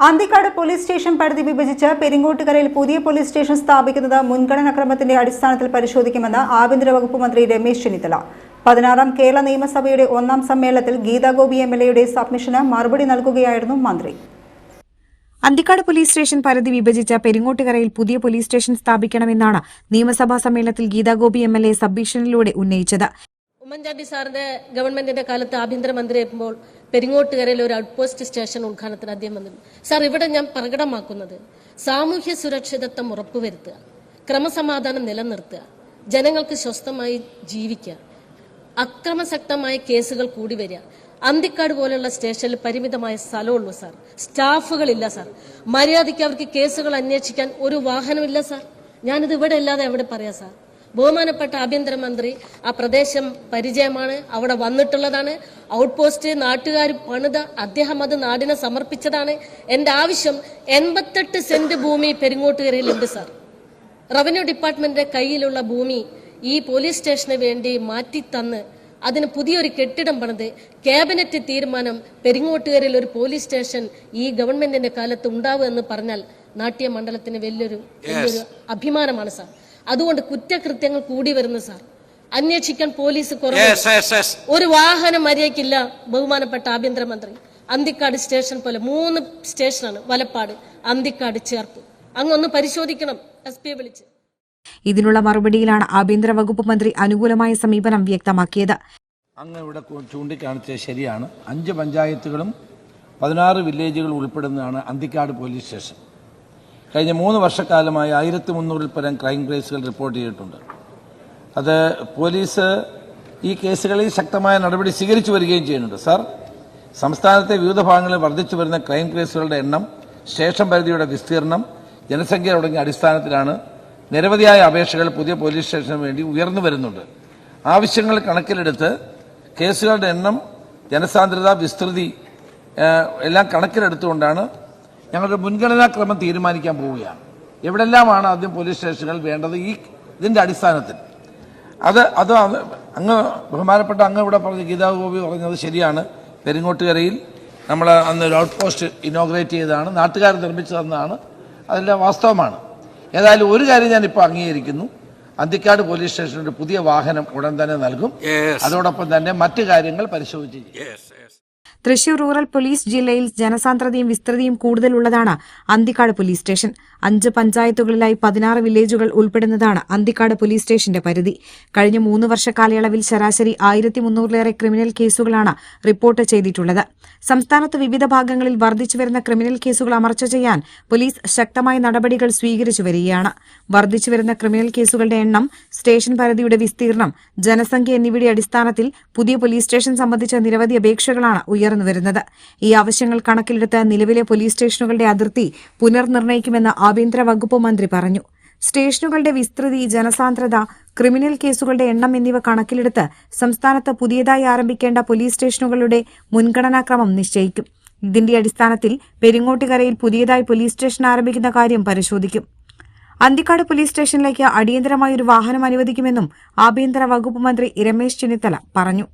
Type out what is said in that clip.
Anthikad police station പരിധി വിഭജിച്ച് പെരിങ്ങോട്ടുകരയിൽ പുതിയ പോലീസ് സ്റ്റേഷൻ സ്ഥാപിക്കുന്നത് മുൻഗണനാക്രമത്തിന്റെ അടിസ്ഥാനത്തിൽ പരിശോധിക്കുമെന്ന് ആഭ്യന്തര വകുപ്പ് മന്ത്രി രമേശ് ചെന്നിത്തല 16ാം കേരള നിയമസഭയുടെ 1ാം സമ്മേളനത്തിൽ ഗീതാ ഗോപി എംഎൽഎയുടെ സബ്മിഷന് മറുപടി നൽകുകയായിരുന്നു മന്ത്രി. അന്തിക്കാട് പോലീസ് സ്റ്റേഷൻ പരിധി വിഭജിച്ച പെരിങ്ങോട്ടുകരയിൽ പുതിയ പോലീസ് സ്റ്റേഷൻ സ്ഥാപിക്കണമെന്നാണ് നിയമസഭാ സമ്മേളനത്തിൽ ഗീതാ ഗോപി എംഎൽഎ സബ്മിഷനിലൂടെ ഉന്നയിച്ചത്. ഉമ്മൻചാണ്ടി സാറിന്റെ ഗവൺമെന്റിന്റെ കാലത്ത് ആഭ്യന്തരമന്ത്രിയാകുമ്പോൾ പെരിങ്ങോട്ടുകരയിൽ ഒരു ഔട്ട് പോസ്റ്റ് സ്റ്റേഷൻ ഉദ്ഘാടനത്തിന് അദ്ദേഹം വന്നിരുന്നു. സാർ, ഇവിടെ ഞാൻ പ്രകടമാക്കുന്നത് സാമൂഹ്യ സുരക്ഷിതത്വം ഉറപ്പുവരുത്തുക, ക്രമസമാധാനം നിലനിർത്തുക, ജനങ്ങൾക്ക് സ്വസ്ഥമായി ജീവിക്കുക, അക്രമസക്തമായ കേസുകൾ കൂടി വരിക. അന്തിക്കാട് പോലുള്ള സ്റ്റേഷനിൽ പരിമിതമായ സ്ഥലമുള്ളൂ സാർ, സ്റ്റാഫുകളില്ല സാർ, മര്യാദയ്ക്ക് അവർക്ക് കേസുകൾ അന്വേഷിക്കാൻ ഒരു വാഹനമില്ല സാർ. ഞാനിത് ഇവിടെ അല്ലാതെ എവിടെ പറയാം സാർ? ബഹുമാനപ്പെട്ട ആഭ്യന്തരമന്ത്രി ആ പ്രദേശം പരിചയമാണ്, അവിടെ വന്നിട്ടുള്ളതാണ്. ഔട്ട് പോസ്റ്റ് നാട്ടുകാർ പണിത, അദ്ദേഹം അത് നാടിനെ സമർപ്പിച്ചതാണ്. എന്റെ ആവശ്യം 88 സെന്റ് ഭൂമി പെരിങ്ങോട്ടുകരയിലുണ്ട് സാർ. റവന്യൂ ഡിപ്പാർട്ട്മെന്റിന്റെ കയ്യിലുള്ള ഭൂമി ഈ പോലീസ് സ്റ്റേഷന് വേണ്ടി മാറ്റിത്തന്ന് അതിന് പുതിയൊരു കെട്ടിടം പണിത് ക്യാബിനറ്റ് തീരുമാനം പെരിങ്ങോട്ടുകരയിൽ ഒരു പോലീസ് സ്റ്റേഷൻ ഈ ഗവൺമെന്റിന്റെ കാലത്ത് ഉണ്ടാവുക എന്ന് പറഞ്ഞാൽ നാട്യ മണ്ഡലത്തിന് വലിയൊരു അഭിമാനമാണ് സാർ. അതുകൊണ്ട് കുറ്റകൃത്യങ്ങൾ കൂടി വരുന്നു സാർ. അന്വേഷിക്കാൻ പോലീസ് കുറവ്, ഒരു വാഹനം മര്യാദയ്ക്കില്ല. ബഹുമാനപ്പെട്ട ആഭ്യന്തരമന്ത്രി, അന്തിക്കാട് സ്റ്റേഷൻ പോലെ 3 സ്റ്റേഷനാണ്, വലപ്പാട്, അന്തിക്കാട്, ചേർപ്പ്. അങ്ങൊന്ന് പരിശോധിക്കണം SP വിളിച്ച്. ഇതിനുള്ള മറുപടിയിലാണ് ആഭ്യന്തര വകുപ്പ് മന്ത്രി അനുകൂലമായ സമീപനം വ്യക്തമാക്കിയത്. അങ്ങ് ഇവിടെ ചൂണ്ടിക്കാണിച്ചത് ശരിയാണ്. 5 പഞ്ചായത്തുകളും 16 വില്ലേജുകളും ഉൾപ്പെടുന്നതാണ് അന്തിക്കാട് പോലീസ് സ്റ്റേഷൻ. കഴിഞ്ഞ 3 വർഷക്കാലമായി 1300-ൽ പരം ക്രൈം കേസുകൾ റിപ്പോർട്ട് ചെയ്തിട്ടുണ്ട്. അത് പോലീസ് ഈ കേസുകളിൽ ശക്തമായ നടപടി സ്വീകരിച്ചു വരികയും ചെയ്യുന്നുണ്ട്. സാർ, സംസ്ഥാനത്തെ വിവിധ ഭാഗങ്ങളിൽ വർദ്ധിച്ചു വരുന്ന ക്രൈം കേസുകളുടെ എണ്ണം, സ്റ്റേഷൻ പരിധിയുടെ വിസ്തീർണം, ജനസംഖ്യ തുടങ്ങിയ അടിസ്ഥാനത്തിലാണ് നിരവധിയായ അപേക്ഷകൾ പുതിയ പോലീസ് സ്റ്റേഷന് വേണ്ടി ഉയർന്നു വരുന്നുണ്ട്. ആവശ്യങ്ങൾ കണക്കിലെടുത്ത് കേസുകളുടെ എണ്ണം, ജനസാന്ദ്രത, വിസ്തൃതി എല്ലാം കണക്കിലെടുത്തുകൊണ്ടാണ് ഞങ്ങളുടെ മുൻഗണനാക്രമം തീരുമാനിക്കാൻ പോവുകയാണ്. എവിടെല്ലാമാണ് ആദ്യം പോലീസ് സ്റ്റേഷനുകൾ വേണ്ടത് ഇതിന്റെ അടിസ്ഥാനത്തിൽ. അത് അങ്ങ് ബഹുമാനപ്പെട്ട അങ്ങ് ഇവിടെ പറഞ്ഞ ഗീതാ ഗോപി പറഞ്ഞത് ശരിയാണ്. പെരിങ്ങോട്ടുകരയിൽ നമ്മൾ അന്ന് ഒരു ഔട്ട് പോസ്റ്റ് ഇനോഗ്രേറ്റ് ചെയ്തതാണ്, നാട്ടുകാർ നിർമ്മിച്ചു തന്നതാണ്, അതിൻ്റെ വാസ്തവമാണ്. ഏതായാലും ഒരു കാര്യം ഞാൻ ഇപ്പോൾ അംഗീകരിക്കുന്നു, അന്തിക്കാട് പോലീസ് സ്റ്റേഷനൊരു പുതിയ വാഹനം ഉടൻ തന്നെ നൽകും. അതോടൊപ്പം തന്നെ മറ്റു കാര്യങ്ങൾ പരിശോധിച്ചു. തൃശൂർ റൂറൽ പോലീസ് ജില്ലയിൽ ജനസാന്ദ്രതയും വിസ്തൃതിയും കൂടുതലുള്ളതാണ് അന്തിക്കാട് പോലീസ് സ്റ്റേഷൻ. 5 പഞ്ചായത്തുകളിലായി 16 വില്ലേജുകൾ ഉൾപ്പെടുന്നതാണ് അന്തിക്കാട് പോലീസ് സ്റ്റേഷന്റെ പരിധി. കഴിഞ്ഞ 3 വർഷ കാലയളവിൽ ശരാശരി 1300-ലേറെ ക്രിമിനൽ കേസുകളാണ് റിപ്പോർട്ട് ചെയ്തിട്ടുള്ളത്. സംസ്ഥാനത്ത് വിവിധ ഭാഗങ്ങളിൽ വർദ്ധിച്ചുവരുന്ന ക്രിമിനൽ കേസുകൾ അമർച്ച ചെയ്യാൻ പോലീസ് ശക്തമായ നടപടികൾ സ്വീകരിച്ചു വരികയാണ്. വർദ്ധിച്ചുവരുന്ന ക്രിമിനൽ കേസുകളുടെ എണ്ണം, സ്റ്റേഷൻ പരിധിയുടെ വിസ്തീർണം, ജനസംഖ്യ എന്നിവയുടെ അടിസ്ഥാനത്തിൽ പുതിയ പോലീസ് സ്റ്റേഷൻ സംബന്ധിച്ച നിരവധി അപേക്ഷകളാണ് ഉയർന്നുവരുന്നത്. ഈ ആവശ്യങ്ങൾ കണക്കിലെടുത്ത് നിലവിലെ പോലീസ് സ്റ്റേഷനുകളുടെ അതിർത്തി പുനർനിർണയിക്കുമെന്ന് ആഭ്യന്തര വകുപ്പ് മന്ത്രി പറഞ്ഞു. സ്റ്റേഷനുകളുടെ വിസ്തൃതി, ജനസാന്ദ്രത, ക്രിമിനൽ കേസുകളുടെ എണ്ണം എന്നിവ കണക്കിലെടുത്ത് സംസ്ഥാനത്ത് പുതിയതായി ആരംഭിക്കേണ്ട പോലീസ് സ്റ്റേഷനുകളുടെ മുൻഗണനാക്രമം നിശ്ചയിക്കും. ഇതിന്റെ അടിസ്ഥാനത്തിൽ പെരിങ്ങോട്ടുകരയിൽ പുതിയതായി പോലീസ് സ്റ്റേഷൻ ആരംഭിക്കുന്ന കാര്യം പരിശോധിക്കും. അന്തിക്കാട് പോലീസ് സ്റ്റേഷനിലേക്ക് അടിയന്തരമായി ഒരു വാഹനം അനുവദിക്കുമെന്നും ആഭ്യന്തര വകുപ്പ് മന്ത്രി രമേശ് ചെന്നിത്തല പറഞ്ഞു.